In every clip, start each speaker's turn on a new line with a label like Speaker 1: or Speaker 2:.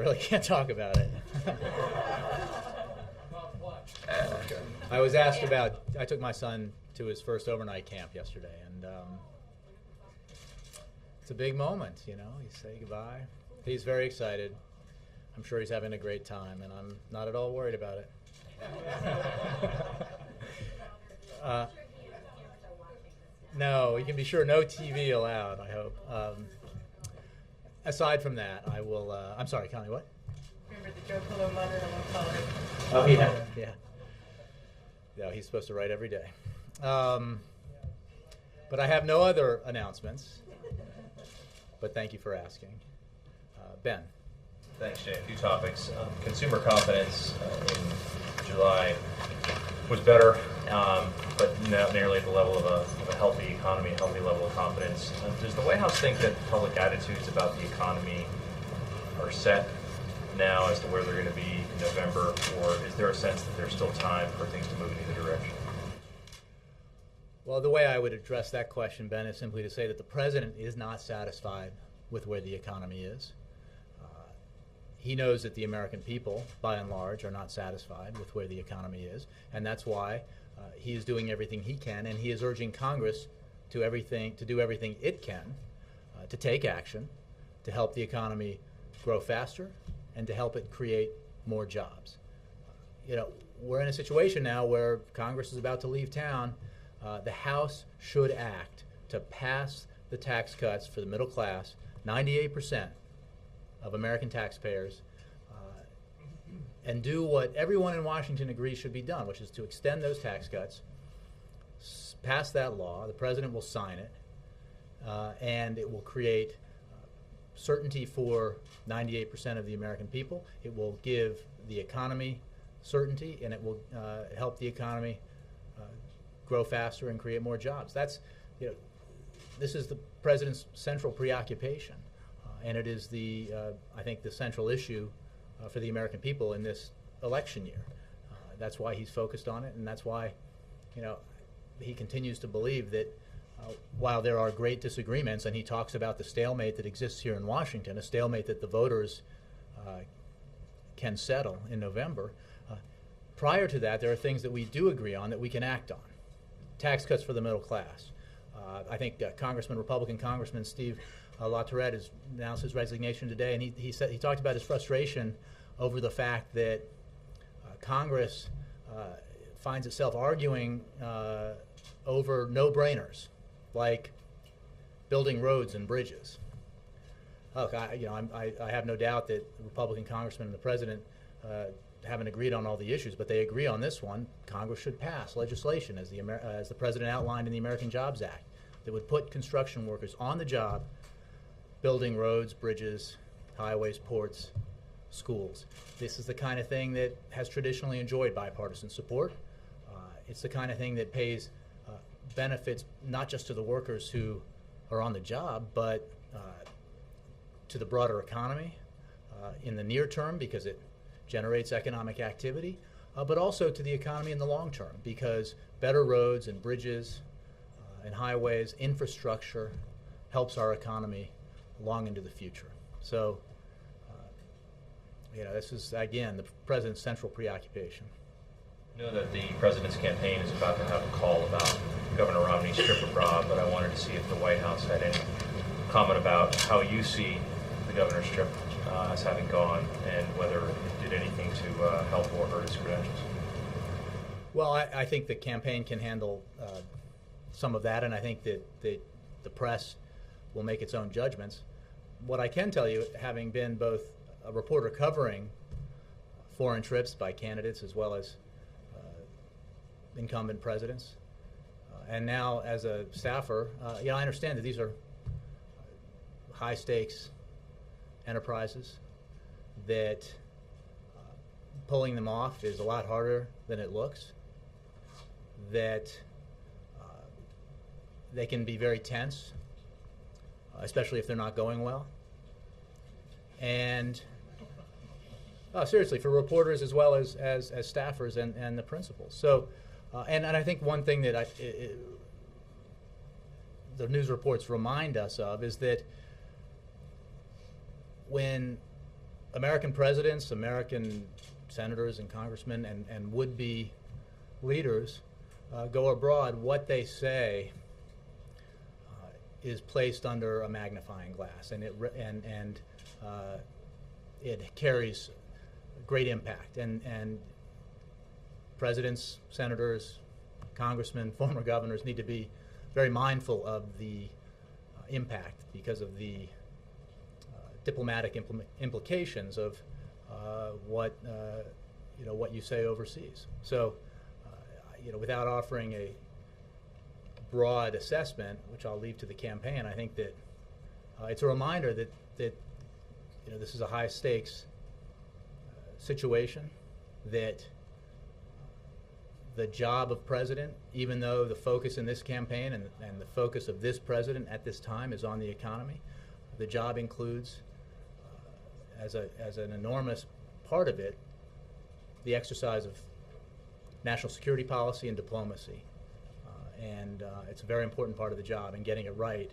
Speaker 1: really can't talk about it. I was asked about, I took my son to his first overnight camp yesterday, and it's a big moment, you know. You say goodbye. He's very excited. I'm sure he's having a great time, and I'm not at all worried about it. No, you can be sure no TV allowed, I hope. Aside from that, I will, I'm sorry, Connie, what?
Speaker 2: Remember the Joe Pillow mother on color?
Speaker 1: Oh, yeah. Yeah. Yeah, he's supposed to write every day. But I have no other announcements. But thank you for asking. Ben.
Speaker 3: Thanks, Jay. A few topics. Consumer confidence in July was better, but not nearly at the level of a healthy economy, a healthy level of confidence. Does the White House think that public attitudes about the economy are set now as to where they're going to be in November, or is there a sense that there's still time for things to move in either direction?
Speaker 1: Well, the way I would address that question, Ben, is simply to say that the president is not satisfied with where the economy is. He knows that the American people, by and large, are not satisfied with where the economy is, and that's why he is doing everything he can, and he is urging Congress to do everything it can to take action to help the economy grow faster and to help it create more jobs. You know, we're in a situation now where Congress is about to leave town. The House should act to pass the tax cuts for the middle class. 98% of American taxpayers, and do what everyone in Washington agrees should be done, which is to extend those tax cuts, pass that law. The president will sign it, and it will create certainty for 98% of the American people. It will give the economy certainty, and it will help the economy grow faster and create more jobs. That's, you know, this is the president's central preoccupation. And it is I think, the central issue for the American people in this election year. That's why he's focused on it, and that's why, you know, he continues to believe that while there are great disagreements, and he talks about the stalemate that exists here in Washington, a stalemate that the voters can settle in November, prior to that, there are things that we do agree on that we can act on. Tax cuts for the middle class. I think Republican Congressman Steve LaTourette has announced his resignation today, and he talked about his frustration over the fact that Congress finds itself arguing over no-brainers, like building roads and bridges. Look, I have no doubt that the Republican Congressman and the President haven't agreed on all the issues, but they agree on this one. Congress should pass legislation, as the President outlined in the American Jobs Act, that would put construction workers on the job building roads, bridges, highways, ports, schools. This is the kind of thing that has traditionally enjoyed bipartisan support. It's the kind of thing that pays benefits not just to the workers who are on the job, but to the broader economy in the near term, because it generates economic activity, but also to the economy in the long term, because better roads and bridges and highways, infrastructure, helps our economy long into the future. So, you know, this is, again, the president's central preoccupation.
Speaker 3: I know that the president's campaign is about to have a call about Governor Romney's trip abroad, but I wanted to see if the White House had any comment about how you see the governor's trip as having gone, and whether it did anything to help or hurt his credentials.
Speaker 1: Well, I think the campaign can handle some of that, and I think that the press will make its own judgments. What I can tell you, having been both a reporter covering foreign trips by candidates as well as incumbent presidents, and now as a staffer, I understand that these are high-stakes enterprises, that pulling them off is a lot harder than it looks, that they can be very tense, especially if they're not going well. And seriously, for reporters as well as staffers and the principals. So, and I think one thing that the news reports remind us of is that when American presidents, American senators and congressmen, and would-be leaders go abroad, what they say is placed under a magnifying glass, and it carries great impact. And presidents, senators, congressmen, former governors need to be very mindful of the impact because of the diplomatic implications of what you say overseas. So, without offering a broad assessment, which I'll leave to the campaign, I think that it's a reminder that this is a high stakes situation, that the job of president, even though the focus in this campaign and the focus of this president at this time is on the economy, the job includes, as an enormous part of it, the exercise of national security policy and diplomacy. And it's a very important part of the job, and getting it right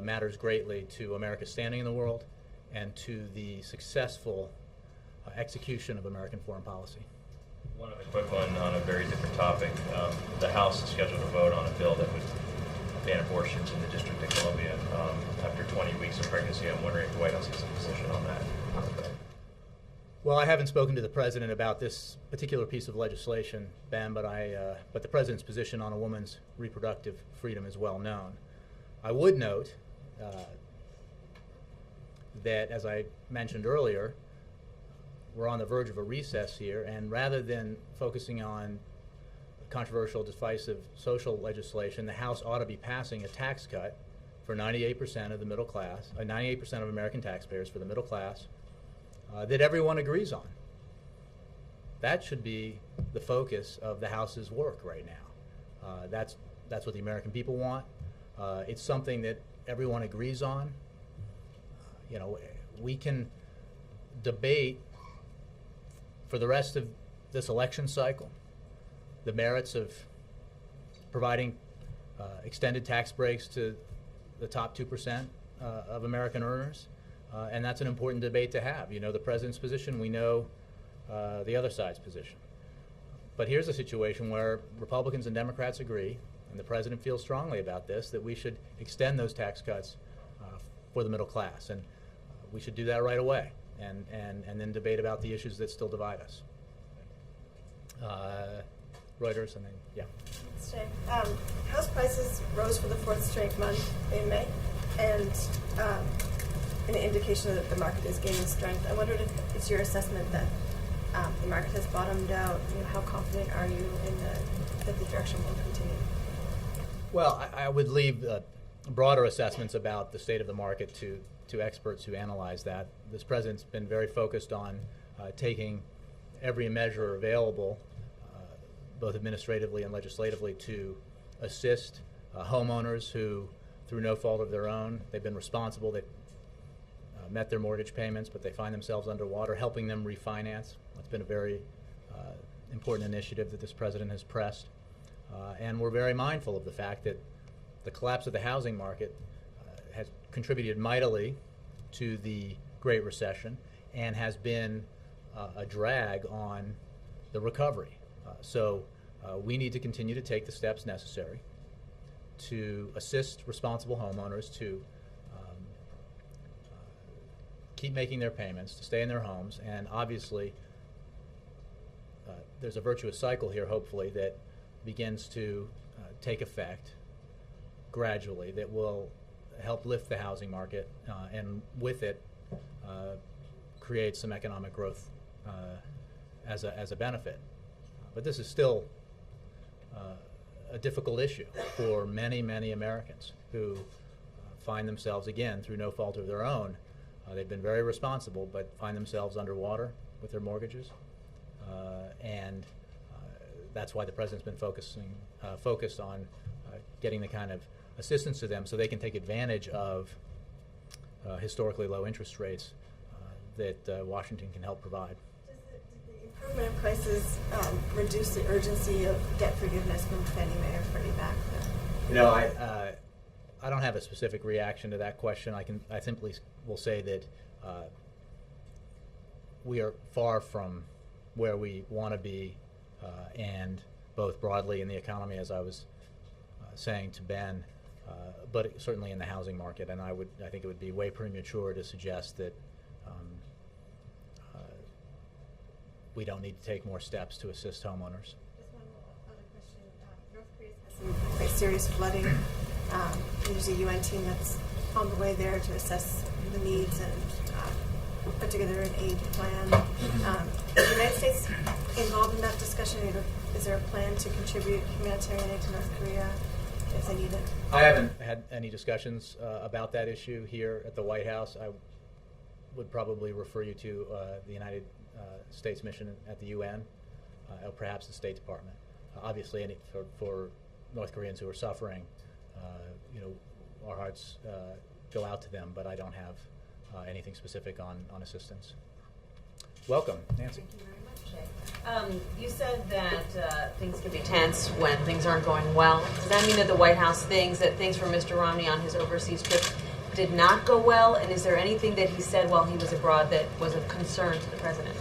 Speaker 1: matters greatly to America's standing in the world and to the successful execution of American foreign policy.
Speaker 3: One other quick one on a very different topic. The House is scheduled to vote on a bill that would ban abortions in the District of Columbia after 20 weeks of pregnancy. I'm wondering if the White House has a position on that.
Speaker 1: Well, I haven't spoken to the president about this particular piece of legislation, Ben, but the president's position on a woman's reproductive freedom is well known. I would note that, as I mentioned earlier, we're on the verge of a recess here, and rather than focusing on controversial, divisive social legislation, the House ought to be passing a tax cut for 98% of the middle class, 98% of American taxpayers for the middle class, that everyone agrees on. That should be the focus of the House's work right now. That's what the American people want. It's something that everyone agrees on. We can debate for the rest of this election cycle the merits of providing extended tax breaks to the top 2% of American earners. And that's an important debate to have. You know the president's position, we know the other side's position. But here's a situation where Republicans and Democrats agree, and the president feels strongly about this, that we should extend those tax cuts for the middle class. And we should do that right away, and then debate about the issues that still divide us. Reuters, and then, yeah.
Speaker 4: Thanks, Jay. House prices rose for the fourth straight month in May, and an indication that the market is gaining strength. I wondered if it's your assessment that the market has bottomed out. How confident are you that the direction will continue?
Speaker 1: Well, I would leave broader assessments about the state of the market to experts who analyze that. This president's been very focused on taking every measure available, both administratively and legislatively, to assist homeowners who, through no fault of their own, they've been responsible. They've met their mortgage payments, but they find themselves underwater, helping them refinance. That's been a very important initiative that this president has pressed. And we're very mindful of the fact that the collapse of the housing market has contributed mightily to the Great Recession and has been a drag on the recovery. So we need to continue to take the steps necessary to assist responsible homeowners to keep making their payments, to stay in their homes, and obviously there's a virtuous cycle here, hopefully, that begins to take effect gradually that will help lift the housing market and with it create some economic growth as a benefit. But this is still a difficult issue for many, many Americans who find themselves, again, through no fault of their own, they've been very responsible, but find themselves underwater with their mortgages. And that's why the president's been focused on getting the kind of assistance to them so they can take advantage of historically low interest rates that Washington can help provide.
Speaker 4: Does the improvement in prices reduce the urgency of debt forgiveness from Fannie Mae or Freddie Mac?
Speaker 1: I don't have a specific reaction to that question. I simply will say that we are far from where we want to be, and both broadly in the economy, as I was saying to Ben, but certainly in the housing market. And I think it would be way premature to suggest that we don't need to take more steps to assist homeowners.
Speaker 4: Just one other question. North Korea has some quite serious flooding. There's a UN team that's on the way there to assess the needs and put together an aid plan. Is the United States involved in that discussion? Is there a plan to contribute humanitarian aid to North Korea if they need it?
Speaker 1: I haven't had any discussions about that issue here at the White House. I would probably refer you to the United States mission at the UN, or perhaps the State Department. Obviously, for North Koreans who are suffering, our hearts go out to them, but I don't have anything specific on assistance. Welcome, Nancy.
Speaker 2: Thank you very much, Jay. You said that things can be tense when things aren't going well. Does that mean that the White House thinks that things for Mr. Romney on his overseas trip did not go well? And is there anything that he said while he was abroad that was of concern to the president?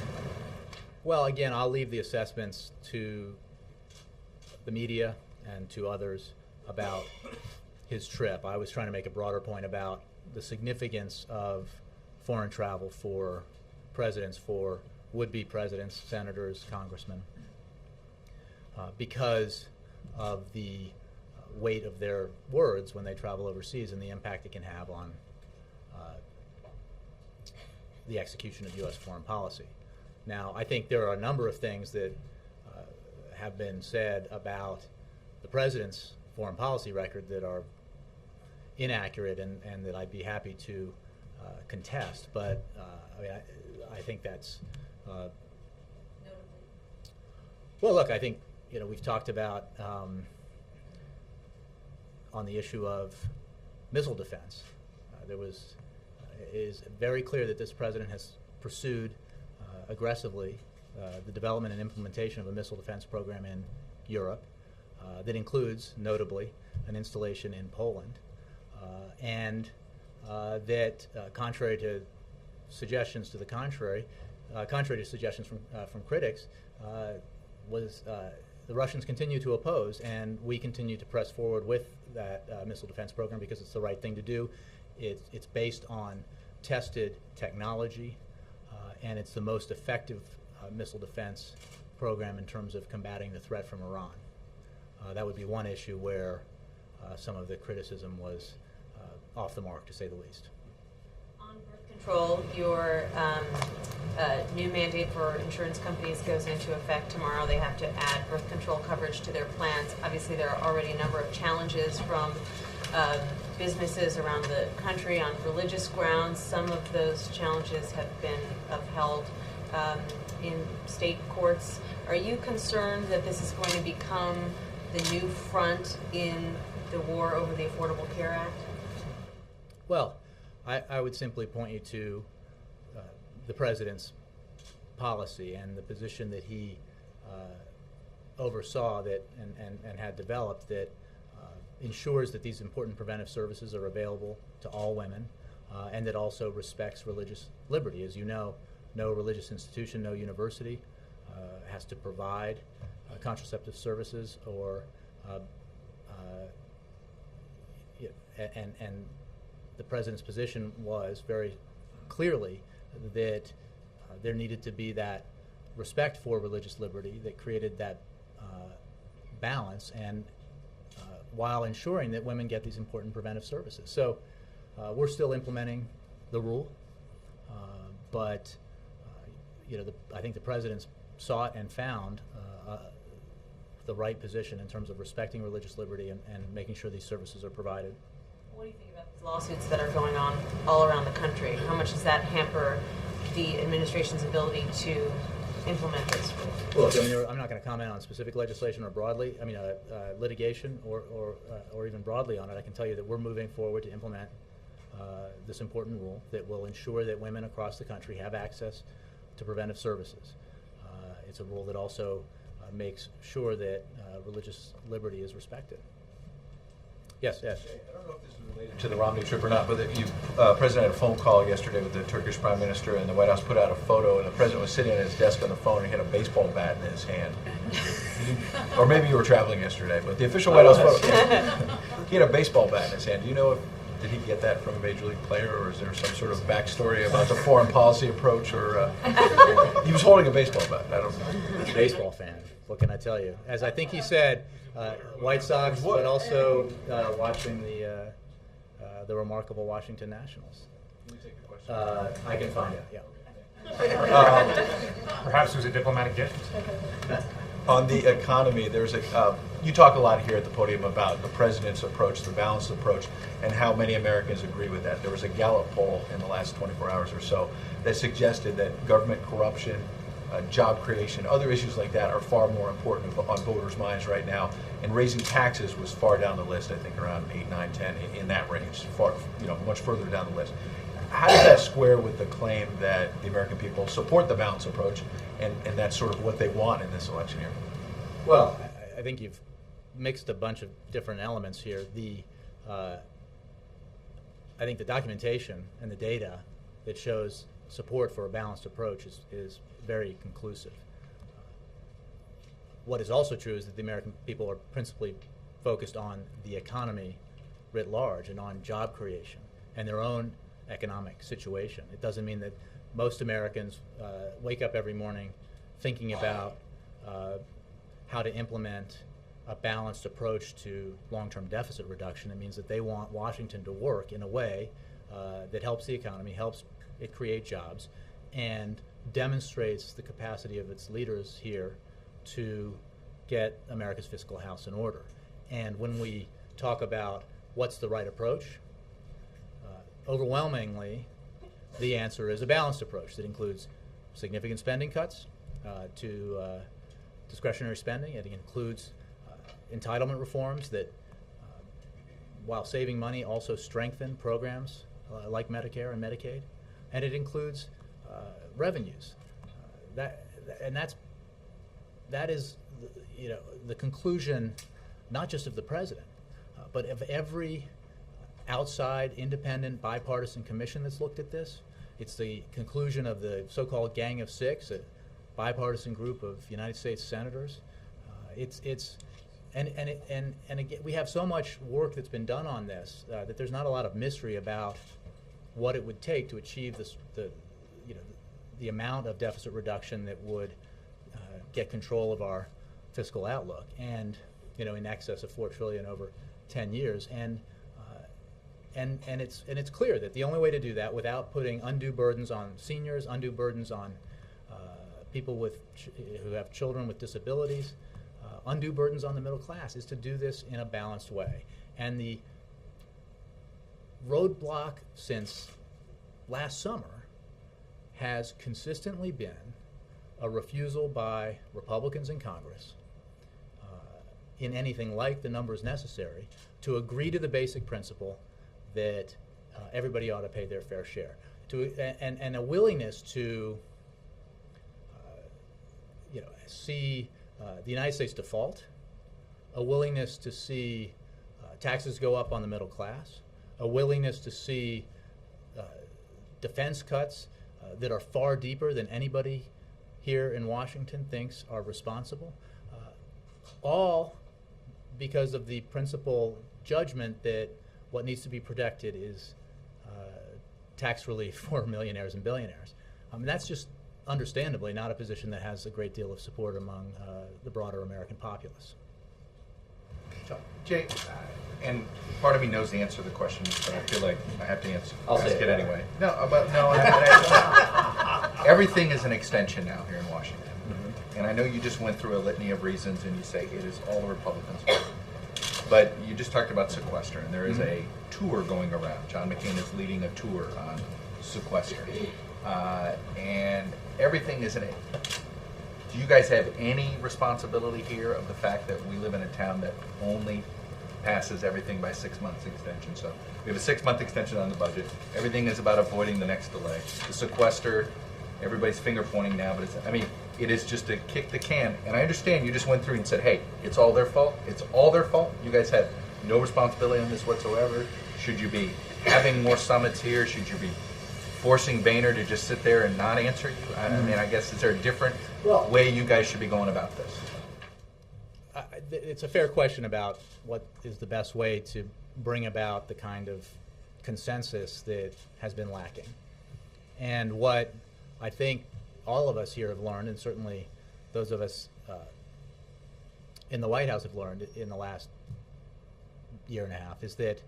Speaker 1: Well, again, I'll leave the assessments to the media and to others about his trip. I was trying to make a broader point about the significance of foreign travel for presidents, for would-be presidents, senators, congressmen, because of the weight of their words when they travel overseas and the impact it can have on the execution of U.S. foreign policy. Now, I think there are a number of things that have been said about the president's foreign policy record that are inaccurate and that I'd be happy to contest. But I think that's well. Look, I think we've talked about on the issue of missile defense. It is very clear that this president has pursued aggressively the development and implementation of a missile defense program in Europe that includes, notably, an installation in Poland, and that, contrary to suggestions to the contrary to suggestions from critics, the Russians continue to oppose, and we continue to press forward with that missile defense program because it's the right thing to do. It's based on tested technology, and it's the most effective missile defense program in terms of combating the threat from Iran. That would be one issue where some of the criticism was off the mark, to say the least.
Speaker 2: On birth control, your new mandate for insurance companies goes into effect tomorrow. They have to add birth control coverage to their plans. Obviously, there are already a number of challenges from businesses around the country on religious grounds. Some of those challenges have been upheld in state courts. Are you concerned that this is going to become the new front in the war over the Affordable Care Act?
Speaker 1: Well, I would simply point you to the president's policy and the position that he oversaw that and had developed that ensures that these important preventive services are available to all women, and that also respects religious liberty. As you know, no religious institution, no university has to provide contraceptive services or and the president's position was very clearly that there needed to be that respect for religious liberty that created that balance, and while ensuring that women get these important preventive services. So we're still implementing the rule, but I think the president's sought and found the right position in terms of respecting religious liberty and making sure these services are provided.
Speaker 2: What do you think about these lawsuits that are going on all around the country? How much does that hamper the administration's ability to implement this?
Speaker 1: Well, I'm not going to comment on specific legislation or broadly. Litigation or even broadly on it. I can tell you that we're moving forward to implement this important rule that will ensure that women across the country have access to preventive services. It's a rule that also makes sure that religious liberty is respected. Yes, yes.
Speaker 5: I don't know if this is related to the Romney trip or not, but President had a phone call yesterday with the Turkish Prime Minister, and the White House put out a photo, and the President was sitting at his desk on the phone, and he had a baseball bat in his hand. Or maybe you were traveling yesterday, but the official White House photo, he had a baseball bat in his hand. Do you know did he get that from a major league player, or is there some sort of backstory about the foreign policy approach, or he was holding a baseball bat? I don't know.
Speaker 1: Baseball fan. What can I tell you? As I think he said, White Sox, but also watching the remarkable Washington Nationals.
Speaker 5: Can we take a question?
Speaker 1: I can find out. Yeah.
Speaker 6: Perhaps it was a diplomatic gift.
Speaker 5: On the economy, you talk a lot here at the podium about the president's approach, the balanced approach, and how many Americans agree with that. There was a Gallup poll in the last 24 hours or so that suggested that government corruption, job creation, other issues like that are far more important on voters' minds right now. And raising taxes was far down the list, I think around 8, 9, 10, in that range, far, much further down the list. How does that square with the claim that the American people support the balanced approach, and that's sort of what they want in this election year?
Speaker 1: Well, I think you've mixed a bunch of different elements here. I think the documentation and the data that shows support for a balanced approach is very conclusive. What is also true is that the American people are principally focused on the economy writ large and on job creation and their own economic situation. It doesn't mean that most Americans wake up every morning thinking about how to implement a balanced approach to long-term deficit reduction. It means that they want Washington to work in a way that helps the economy, helps it create jobs, and demonstrates the capacity of its leaders here to get America's fiscal house in order. And when we talk about what's the right approach, overwhelmingly, the answer is a balanced approach that includes significant spending cuts to discretionary spending. It includes entitlement reforms that, while saving money, also strengthen programs like Medicare and Medicaid. And it includes revenues. That is the conclusion, not just of the president, but of every outside, independent, bipartisan commission that's looked at this. It's the conclusion of the so-called Gang of Six, a bipartisan group of United States senators. And again, we have so much work that's been done on this that there's not a lot of mystery about what it would take to achieve the amount of deficit reduction that would get control of our fiscal outlook, and in excess of $4 trillion over 10 years. And it's clear that the only way to do that without putting undue burdens on seniors, undue burdens on people who have children with disabilities, undue burdens on the middle class, is to do this in a balanced way. And the roadblock since last summer has consistently been a refusal by Republicans in Congress, in anything like the numbers necessary, to agree to the basic principle that everybody ought to pay their fair share, and a willingness to see the United States default, a willingness to see taxes go up on the middle class, a willingness to see defense cuts that are far deeper than anybody here in Washington thinks are responsible, all because of the principal judgment that what needs to be protected is tax relief for millionaires and billionaires. That's just understandably not a position that has a great deal of support among the broader American populace.
Speaker 7: Jay, and part of me knows the answer to the question, but I feel like I have to ask it anyway. Everything is an extension now here in Washington. Mm-hmm. And I know you just went through a litany of reasons, and you say it is all the Republicans' fault. But you just talked about sequester, and there is a tour going around. John McCain is leading a tour on sequester. And everything is in it. Do you guys have any responsibility here of the fact that we live in a town that only passes everything by 6 months extension? So we have a 6-month extension on the budget. Everything is about avoiding the next delay. The sequester, everybody's finger pointing now, but it is just to kick the can. And I understand you just went through and said, hey, it's all their fault. It's all their fault. You guys had no responsibility on this whatsoever? Should you be having more summits here? Should you be forcing Boehner to just sit there and not answer you? I mean, I guess, is there a different way you guys should be going about this?
Speaker 1: It's a fair question about what is the best way to bring about the kind of consensus that has been lacking. And what I think all of us here have learned, and certainly those of us in the White House have learned in the last year and a half, is that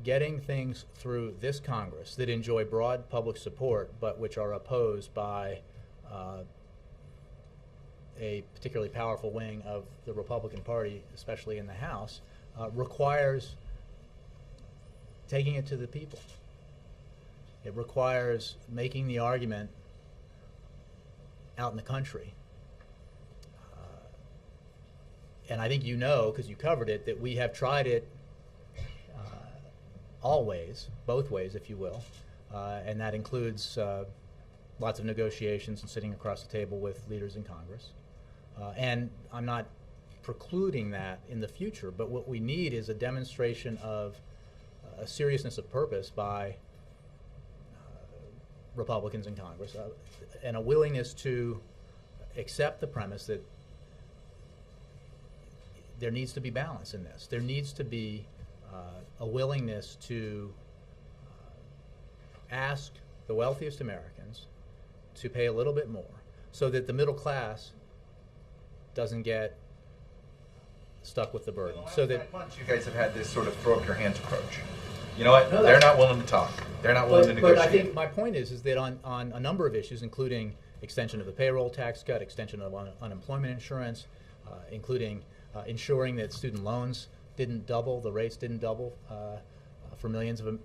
Speaker 1: getting things through this Congress that enjoy broad public support but which are opposed by a particularly powerful wing of the Republican Party, especially in the House, requires taking it to the people. It requires making the argument out in the country. And I think you know, because you covered it, that we have tried it all ways, both ways, if you will, and that includes lots of negotiations and sitting across the table with leaders in Congress. And I'm not precluding that in the future, but what we need is a demonstration of a seriousness of purpose by Republicans in Congress, and a willingness to accept the premise that there needs to be balance in this. There needs to be a willingness to ask the wealthiest Americans to pay a little bit more so that the middle class doesn't get stuck with the burden.
Speaker 7: The
Speaker 1: So
Speaker 7: last
Speaker 1: that
Speaker 7: 9 months, you guys have had this sort of throw up your hands approach. You know what?
Speaker 1: No,
Speaker 7: They're
Speaker 1: that's-
Speaker 7: not willing to talk. They're not willing to
Speaker 1: But
Speaker 7: negotiate.
Speaker 1: I think my point is that on a number of issues, including extension of the payroll tax cut, extension of unemployment insurance, including ensuring that student loans didn't double, the rates didn't double for millions of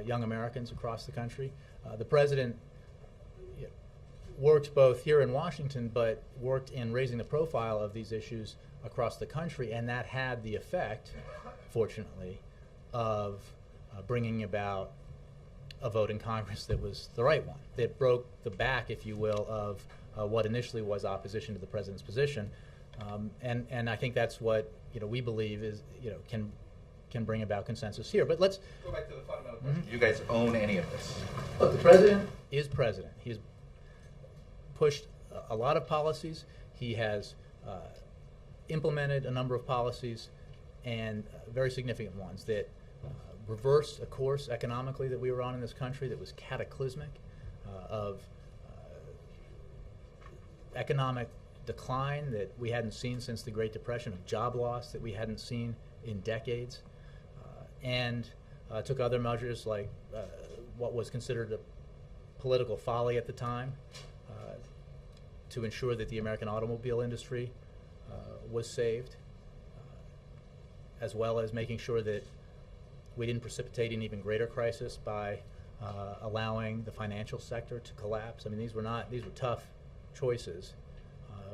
Speaker 1: young Americans across the country. The president worked both here in Washington, but worked in raising the profile of these issues across the country, and that had the effect, fortunately, of bringing about a vote in Congress that was the right one, that broke the back, if you will, of what initially was opposition to the president's position, and I think that's what we believe is can bring about consensus here. But let's
Speaker 7: go back to the fundamental question. Do you guys own any of this?
Speaker 1: look. The president is president. He's pushed a lot of policies. He has implemented a number of policies, and very significant ones that reversed a course economically that we were on in this country that was cataclysmic, of economic decline that we hadn't seen since the Great Depression, of job loss that we hadn't seen in decades, and took other measures like what was considered a political folly at the time to ensure that the American automobile industry was saved, as well as making sure that we didn't precipitate an even greater crisis by allowing the financial sector to collapse. I mean, these were tough choices,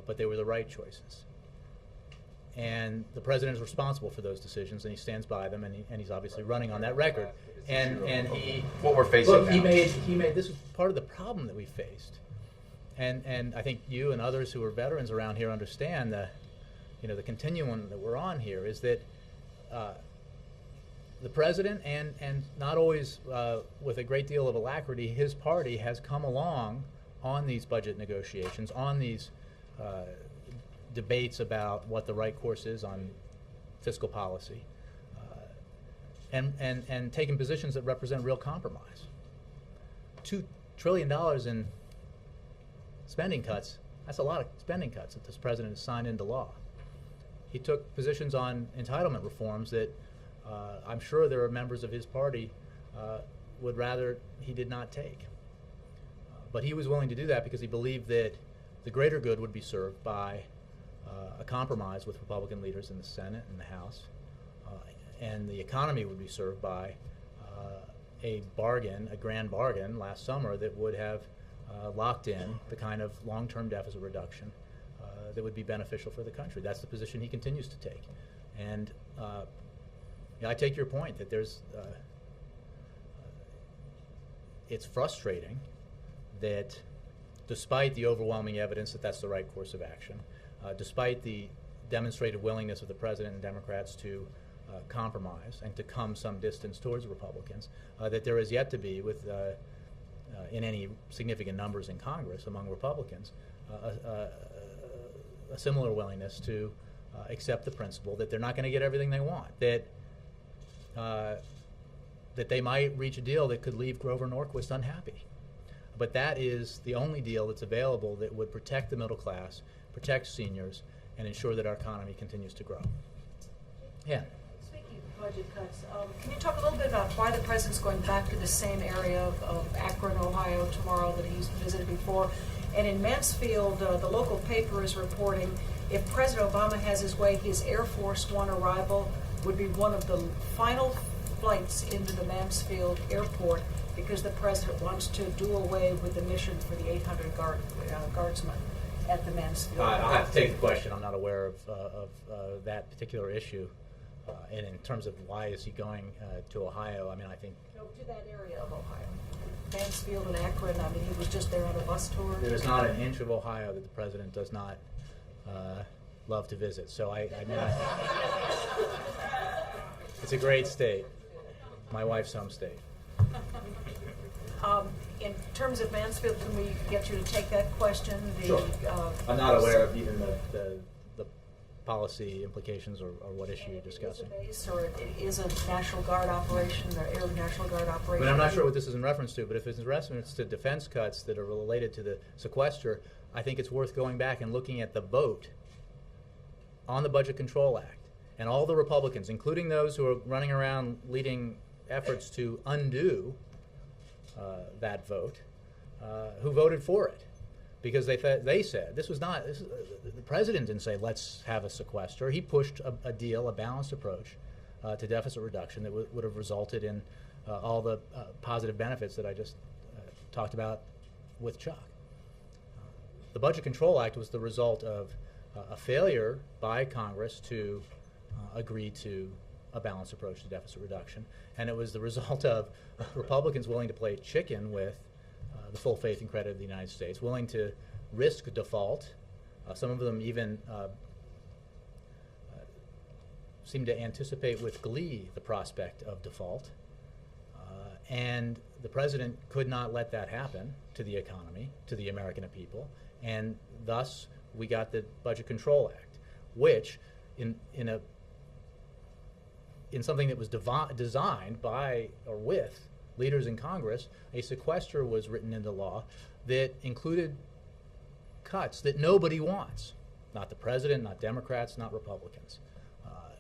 Speaker 1: but they were the right choices. And the president is responsible for those decisions, and he stands by them, and he's obviously running on that record. And he
Speaker 7: What we're facing
Speaker 1: look,
Speaker 7: now.
Speaker 1: he made this is part of the problem that we faced. And I think you and others who are veterans around here understand the continuum that we're on here is that the president, and not always with a great deal of alacrity, his party has come along on these budget negotiations, on these debates about what the right course is on fiscal policy, and taken positions that represent real compromise. $2 trillion in spending cuts, that's a lot of spending cuts that this president has signed into law. He took positions on entitlement reforms that I'm sure there are members of his party would rather he did not take. But he was willing to do that because he believed that the greater good would be served by a compromise with Republican leaders in the Senate and the House, and the economy would be served by a grand bargain last summer that would have locked in the kind of long-term deficit reduction that would be beneficial for the country. That's the position he continues to take. And I take your point that it's frustrating that despite the overwhelming evidence that that's the right course of action, despite the demonstrated willingness of the president and Democrats to compromise and to come some distance towards Republicans that there is yet to be with in any significant numbers in Congress among Republicans a similar willingness to accept the principle that they're not going to get everything they want, that they might reach a deal that could leave Grover Norquist unhappy. But that is the only deal that's available that would protect the middle class, protect seniors, and ensure that our economy continues to grow. Yeah.
Speaker 6: Speaking of budget cuts, can you talk a little bit about why the president's going back to the same area of Akron, Ohio tomorrow that he's visited before? And in Mansfield, the local paper is reporting if President Obama has his way, his Air Force One arrival would be one of the final flights into the Mansfield airport because the president wants to do away with the mission for the 800 guardsmen at the Mansfield.
Speaker 1: I'll have to take the question. I'm not aware of that particular issue. And in terms of why is he going to Ohio, I mean, I think
Speaker 6: No, to that area of Ohio. Mansfield and Akron, I mean, he was just there on a bus tour.
Speaker 1: there's not an inch of Ohio that the president does not love to visit. So I mean, it's a great state. My wife's home state.
Speaker 6: In terms of Mansfield, can we get you to take that question?
Speaker 1: Sure. I'm not aware of even the policy implications or what issue you're discussing.
Speaker 6: Is a base, or it is a National Guard operation, or Air National Guard operation?
Speaker 1: But I'm not sure what this is in reference to, but if it's in reference to defense cuts that are related to the sequester, I think it's worth going back and looking at the vote on the Budget Control Act. And all the Republicans, including those who are running around leading efforts to undo that vote, who voted for it. Because they said, the president didn't say, let's have a sequester. He pushed a deal, a balanced approach to deficit reduction that would have resulted in all the positive benefits that I just talked about with Chuck. The Budget Control Act was the result of a failure by Congress to agree to a balanced approach to deficit reduction. And it was the result of Republicans willing to play chicken with the full faith and credit of the United States, willing to risk default. Some of them even seem to anticipate with glee the prospect of default. And the president could not let that happen to the economy, to the American people, and thus we got the Budget Control Act, which in something that was designed by or with leaders in Congress, a sequester was written into law that included cuts that nobody wants. Not the president, not Democrats, not Republicans.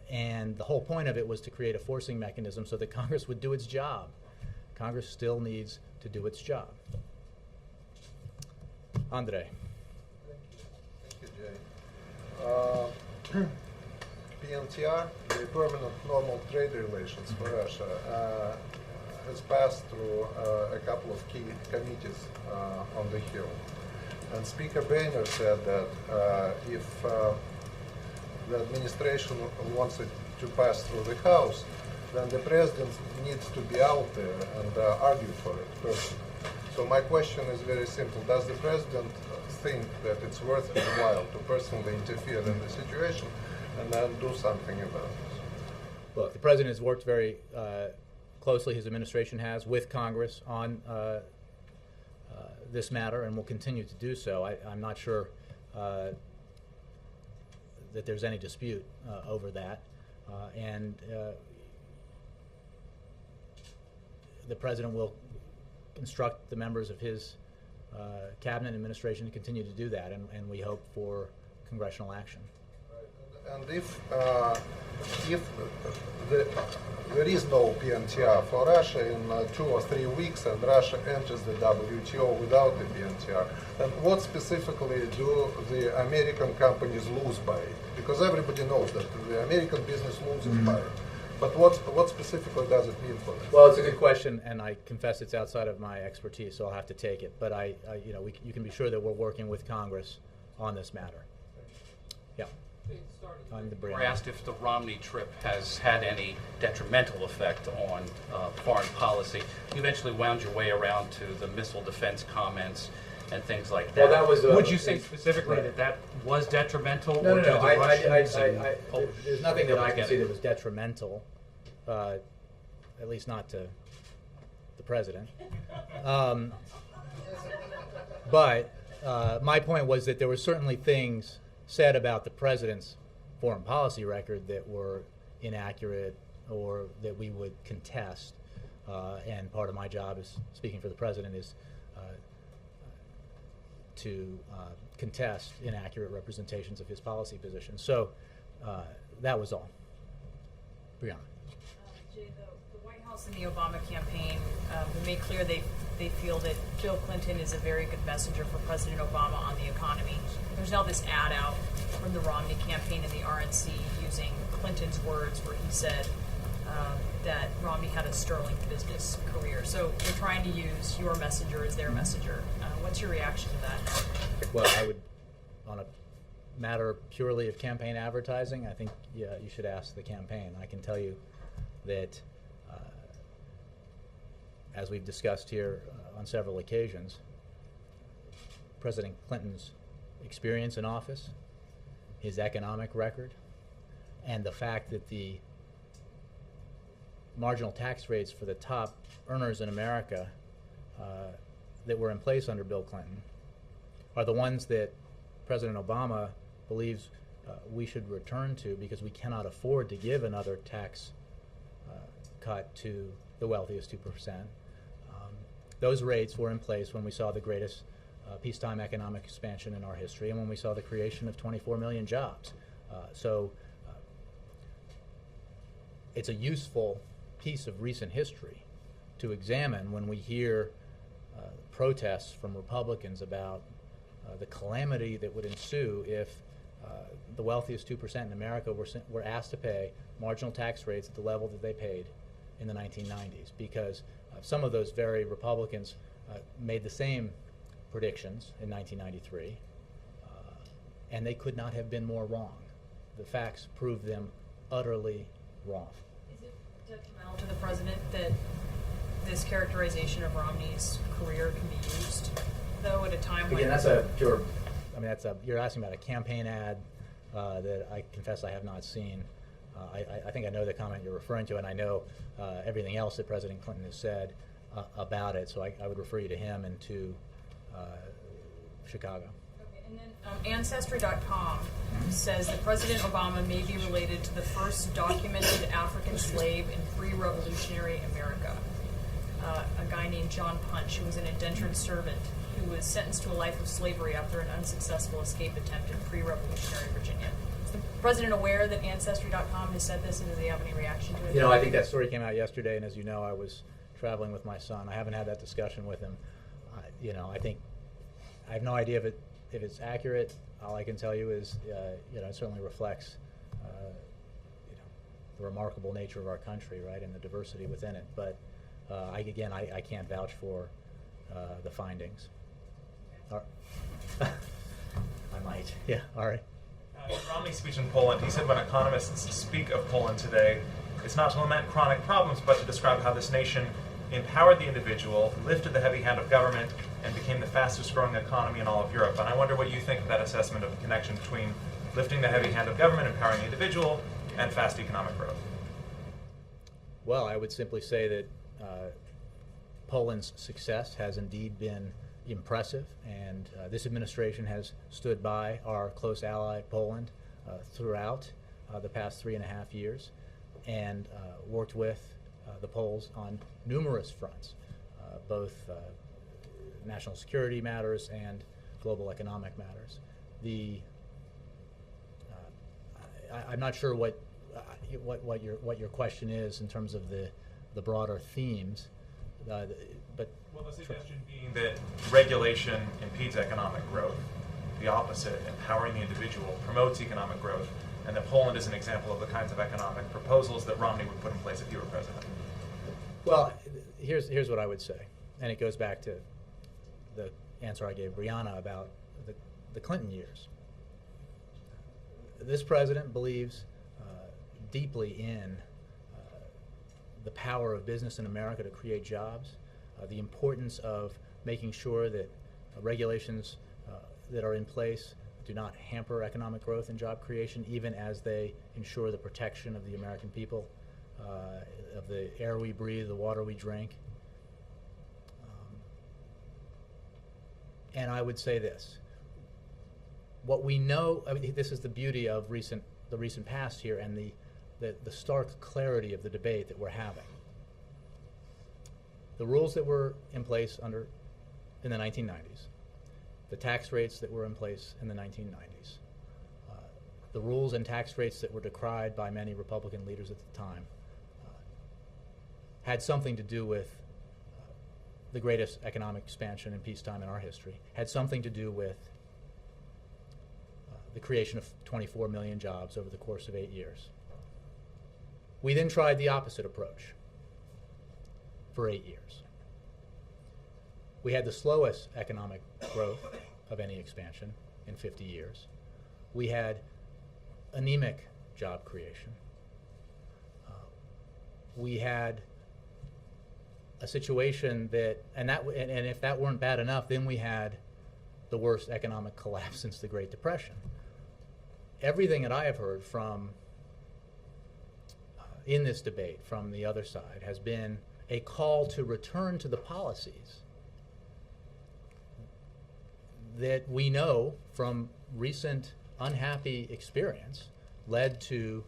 Speaker 1: And the whole point of it was to create a forcing mechanism so that Congress would do its job. Congress still needs to do its job. Andre.
Speaker 8: Thank you, Jay. PNTR, the Permanent Normal Trade Relations for Russia, has passed through a couple of key committees on the Hill. And Speaker Boehner said that if the administration wants it to pass through the House, then the president needs to be out there and argue for it personally. So my question is very simple. Does the president think that it's worth his while to personally interfere in the situation and then do something about this?
Speaker 1: Look, the president has worked very closely, his administration has, with Congress on this matter and will continue to do so. I'm not sure that there's any dispute over that. And the president will instruct the members of his cabinet and administration to continue to do that, and we hope for congressional action.
Speaker 8: And if there is no PNTR for Russia in 2 or 3 weeks and Russia enters the WTO without the PNTR, then what specifically do the American companies lose by it? Because everybody knows that the American business loses by it. But what specifically does it mean for them?
Speaker 1: Well, it's a good question, and I confess it's outside of my expertise, so I'll have to take it. But you can be sure that we're working with Congress on this matter. Yeah. I'm the
Speaker 9: We're asked if the Romney trip has had any detrimental effect on foreign policy. You eventually wound your way around to the missile defense comments. and things like
Speaker 1: Well,
Speaker 9: that.
Speaker 1: that was,
Speaker 9: Would you say specifically
Speaker 1: right.
Speaker 9: that was detrimental?
Speaker 1: No,
Speaker 9: or
Speaker 1: no,
Speaker 9: to
Speaker 1: no.
Speaker 9: the Russians and Polish
Speaker 1: There's nothing that I can
Speaker 9: get
Speaker 1: see
Speaker 9: it?
Speaker 1: that was detrimental, at least not to the president. But my point was that there were certainly things said about the president's foreign policy record that were inaccurate or that we would contest. And part of my job as speaking for the president is to contest inaccurate representations of his policy position. So that was all. Brianna.
Speaker 10: Jay, the White House and the Obama campaign made clear they feel that Bill Clinton is a very good messenger for President Obama on the economy. There's now this ad out from the Romney campaign and the RNC using Clinton's words where he said that Romney had a sterling business career. So they're trying to use your messenger as their messenger. What's your reaction to that?
Speaker 1: Well, I would, on a matter purely of campaign advertising, I think you should ask the campaign. I can tell you that, as we've discussed here on several occasions, President Clinton's experience in office, his economic record, and the fact that the marginal tax rates for the top earners in America that were in place under Bill Clinton are the ones that President Obama believes we should return to because we cannot afford to give another tax cut to the wealthiest 2%. Those rates were in place when we saw the greatest peacetime economic expansion in our history and when we saw the creation of 24 million jobs. So it's a useful piece of recent history to examine when we hear protests from Republicans about the calamity that would ensue if the wealthiest 2% in America were asked to pay marginal tax rates at the level that they paid in the 1990s, because some of those very Republicans made the same predictions in 1993, and they could not have been more wrong. The facts proved them utterly wrong.
Speaker 10: Is it detrimental to the president that this characterization of Romney's career can be used, though, at a time when...
Speaker 1: Again, that's a pure, I mean, you're asking about a campaign ad that I confess I have not seen. I think I know the comment you're referring to, and I know everything else that President Clinton has said about it, so I would refer you to him and to Chicago.
Speaker 10: Okay, and then Ancestry.com says that President Obama may be related to the first documented African slave in pre-revolutionary America. A guy named John Punch, who was an indentured servant, who was sentenced to a life of slavery after an unsuccessful escape attempt in pre-revolutionary Virginia. Is the president aware that Ancestry.com has said this, and does he have any reaction to it?
Speaker 1: You know, I think that story came out yesterday, and as you know, I was traveling with my son. I haven't had that discussion with him. You know, I think I have no idea if it's accurate. All I can tell you is, you know, it certainly reflects, you know, the remarkable nature of our country, right, and the diversity within it. But I can't vouch for the findings. I might. Yeah. All right.
Speaker 11: In Romney's speech in Poland, he said when economists speak of Poland today, it's not to lament chronic problems, but to describe how this nation empowered the individual, lifted the heavy hand of government, and became the fastest growing economy in all of Europe. And I wonder what you think of that assessment of the connection between lifting the heavy hand of government, empowering the individual, and fast economic growth.
Speaker 1: Well, I would simply say that Poland's success has indeed been impressive, and this administration has stood by our close ally Poland throughout the past 3.5 years and worked with the Poles on numerous fronts, both national security matters and global economic matters. I'm not sure what your question is in terms of the broader themes, but
Speaker 11: well, the suggestion being that regulation impedes economic growth, the opposite, empowering the individual, promotes economic growth, and that Poland is an example of the kinds of economic proposals that Romney would put in place if he were president.
Speaker 1: Well, here's what I would say, and it goes back to the answer I gave Brianna about the Clinton years. This president believes deeply in the power of business in America to create jobs, the importance of making sure that regulations that are in place do not hamper economic growth and job creation, even as they ensure the protection of the American people, of the air we breathe, the water we drink. And I would say this. What we know, I mean, this is the beauty of the recent past here and the stark clarity of the debate that we're having. The rules that were in place in the 1990s, the tax rates that were in place in the 1990s, the rules and tax rates that were decried by many Republican leaders at the time, had something to do with the greatest economic expansion in peacetime in our history, had something to do with the creation of 24 million jobs over the course of 8 years. We then tried the opposite approach for 8 years. We had the slowest economic growth of any expansion in 50 years. We had anemic job creation. We had a situation that, and if that weren't bad enough, then we had the worst economic collapse since the Great Depression. Everything that I have heard from in this debate from the other side has been a call to return to the policies that we know from recent unhappy experience led to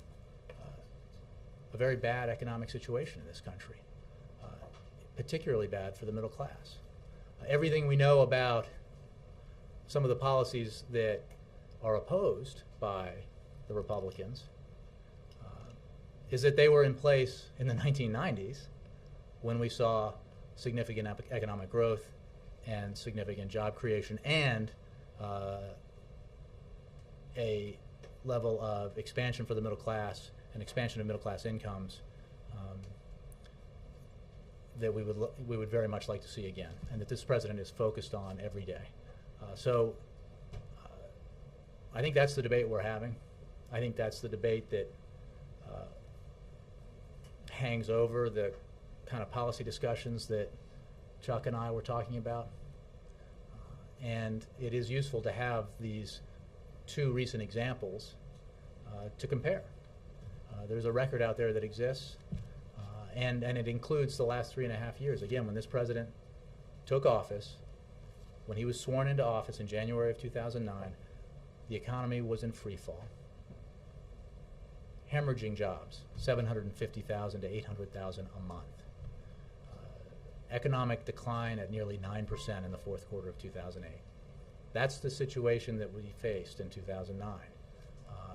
Speaker 1: a very bad economic situation in this country, particularly bad for the middle class. Everything we know about some of the policies that are opposed by the Republicans is that they were in place in the 1990s when we saw significant economic growth and significant job creation and a level of expansion for the middle class and expansion of middle class incomes that we would very much like to see again, and that this president is focused on every day. So I think that's the debate we're having. I think that's the debate that hangs over the kind of policy discussions that Chuck and I were talking about. And it is useful to have these two recent examples to compare. There's a record out there that exists, and it includes the last 3.5 years. Again, when this president took office, when he was sworn into office in January of 2009, the economy was in free fall. Hemorrhaging jobs, 750,000 to 800,000 a month. Economic decline at nearly 9% in the fourth quarter of 2008. That's the situation that we faced in 2009.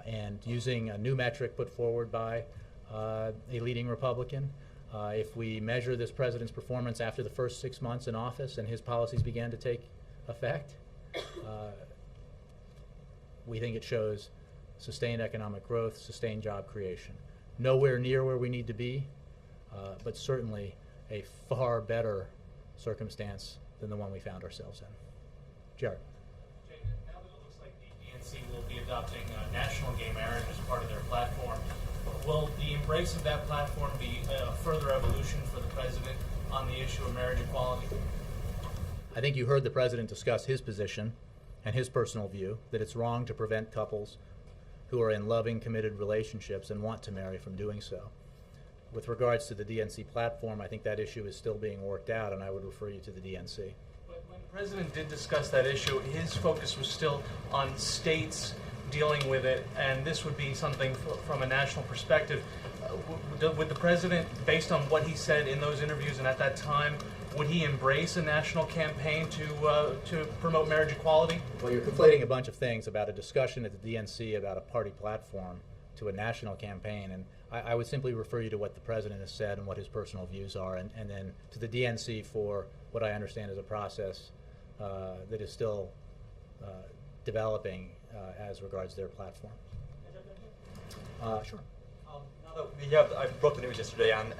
Speaker 1: And using a new metric put forward by a leading Republican, if we measure this president's performance after the first 6 months in office and his policies began to take effect, we think it shows sustained economic growth, sustained job creation. Nowhere near where we need to be, but certainly a far better circumstance than the one we found ourselves in. Jared.
Speaker 12: Jay, now that it looks like the DNC will be adopting national gay marriage as part of their platform, will the embrace of that platform be a further evolution for the president on the issue of marriage equality?
Speaker 1: I think you heard the president discuss his position and his personal view that it's wrong to prevent couples who are in loving, committed relationships and want to marry from doing so. With regards to the DNC platform, I think that issue is still being worked out, and I would refer you to the DNC.
Speaker 12: But when the president did discuss that issue, his focus was still on states dealing with it, and this would be something from a national perspective. Would the president, based on what he said in those interviews and at that time, would he embrace a national campaign to promote marriage equality?
Speaker 1: Well, you're conflating a bunch of things about a discussion at the DNC about a party platform to a national campaign, and I would simply refer you to what the president has said and what his personal views are, and then to the DNC for what I understand is a process that is still developing as regards their platform. Sure.
Speaker 13: Now that we have, I broke the news yesterday on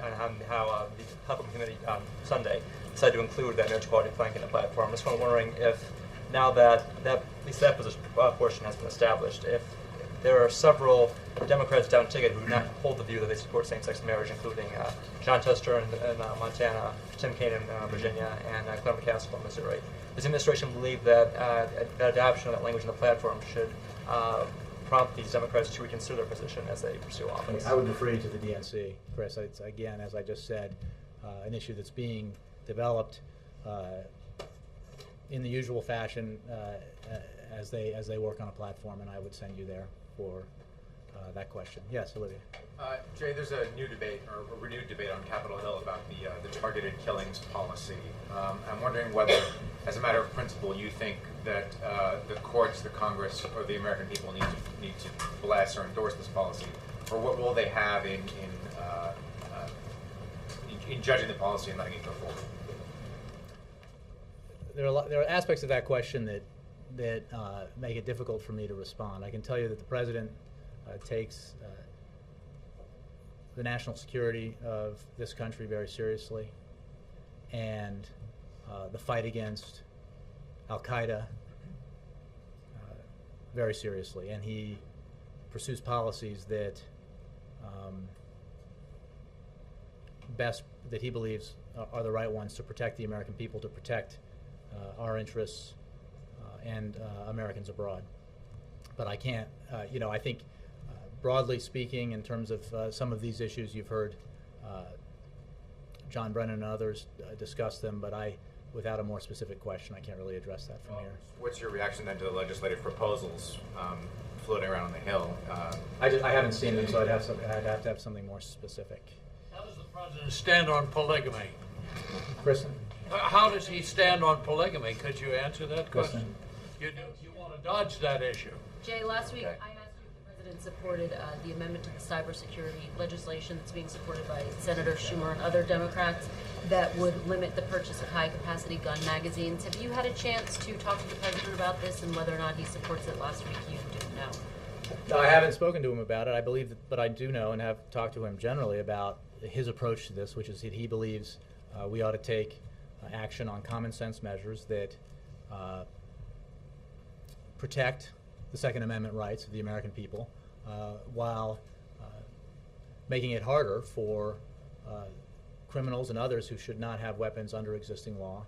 Speaker 13: how the Health Committee on Sunday decided to include that marriage equality plank in the platform. I'm just wondering if now that at least that portion has been established, if there are several Democrats down ticket who do not hold the view that they support same-sex marriage, including John Tester in Montana, Tim Kaine in Virginia, and Claire McCaskill in Missouri. Does the administration believe that adoption of that language in the platform should prompt these Democrats to reconsider their position as they pursue office?
Speaker 1: I would refer you to the DNC, Chris. It's, again, as I just said, an issue that's being developed in the usual fashion as they work on a platform, and I would send you there for that question. Yes, Olivia.
Speaker 14: Jay, there's a new debate, or a renewed debate on Capitol Hill about the targeted killings policy. I'm wondering whether, as a matter of principle, you think that the courts, the Congress, or the American people need to bless or endorse this policy, or what role they have in judging the policy and letting it go forward?
Speaker 1: There are aspects of that question that make it difficult for me to respond. I can tell you that the president takes the national security of this country very seriously, and the fight against Al-Qaeda very seriously, and he pursues policies that that he believes are the right ones to protect the American people, to protect our interests and Americans abroad. But I can't, I think broadly speaking, in terms of some of these issues, you've heard John Brennan and others discuss them, but without a more specific question, I can't really address that from here.
Speaker 14: What's your reaction then to the legislative proposals floating around on the Hill?
Speaker 1: I haven't seen them, so I'd have to have something more specific.
Speaker 15: How does the president stand on polygamy?
Speaker 1: Kristen?
Speaker 15: How does he stand on polygamy? Could you answer that question?
Speaker 1: Kristen?
Speaker 15: You want to dodge that issue.
Speaker 2: Jay, last week
Speaker 14: Okay.
Speaker 2: I asked you if the president supported the amendment to the cybersecurity legislation that's being supported by Senator Schumer and other Democrats that would limit the purchase of high-capacity gun magazines. Have you had a chance to talk to the president about this and whether or not he supports it? Last week you didn't know.
Speaker 1: No, I haven't spoken to him about it. I believe that, but I do know and have talked to him generally about his approach to this, which is that he believes we ought to take action on common sense measures that protect the Second Amendment rights of the American people while making it harder for criminals and others who should not have weapons under existing law,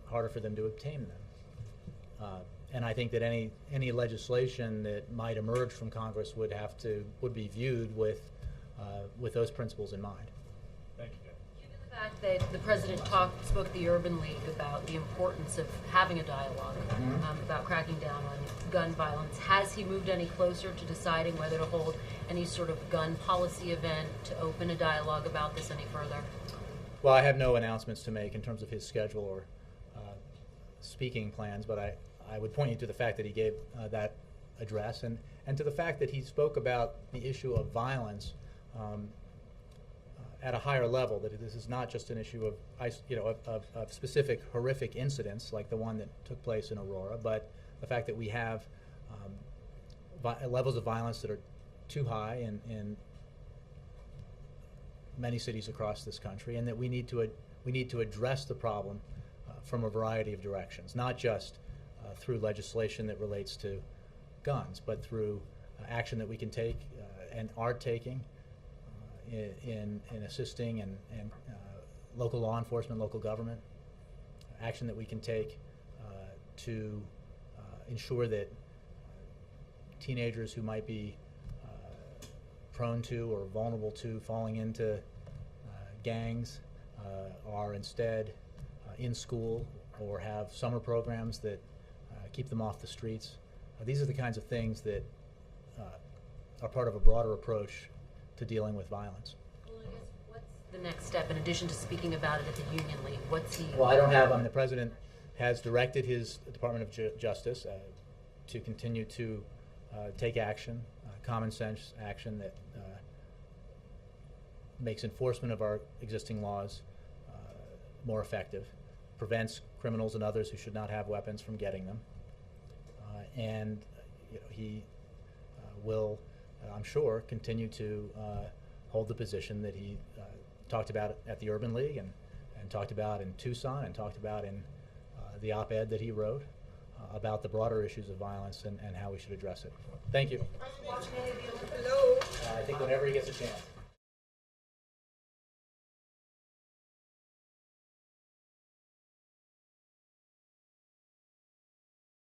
Speaker 1: harder for them to obtain them. And I think that any legislation that might emerge from Congress would be viewed with those principles in mind.
Speaker 11: Thank you, Jay.
Speaker 2: Given the fact that the president spoke at the Urban League about the importance of having a dialogue about cracking down on gun violence, has he moved any closer to deciding whether to hold any sort of gun policy event to open a dialogue about this any further?
Speaker 1: Well, I have no announcements to make in terms of his schedule or speaking plans, but I would point you to the fact that he gave that address and to the fact that he spoke about the issue of violence at a higher level, that this is not just an issue of specific horrific incidents like the one that took place in Aurora, but the fact that we have levels of violence that are too high in many cities across this country, and that we need to address the problem from a variety of directions, not just through legislation that relates to guns, but through action that we can take and are taking in assisting and local law enforcement, local government, action that we can take to ensure that teenagers who might be prone to or vulnerable to falling into gangs are instead in school or have summer programs that keep them off the streets. These are the kinds of things that are part of a broader approach to dealing with violence.
Speaker 2: Well, I guess what's the next step in addition to speaking about it at the Union League? What's he?
Speaker 1: Well, I don't have. The president has directed his Department of Justice to continue to take action, common sense action that makes enforcement of our existing laws more effective, prevents criminals and others who should not have weapons from getting them, and he will, I'm sure, continue to hold the position that he talked about at the Urban League and talked about in Tucson and talked about in the op-ed that he wrote, about the broader issues of violence and how we should address it. Thank you.
Speaker 4: Watching any of the Olympics? Hello.
Speaker 1: I think whenever he gets a chance.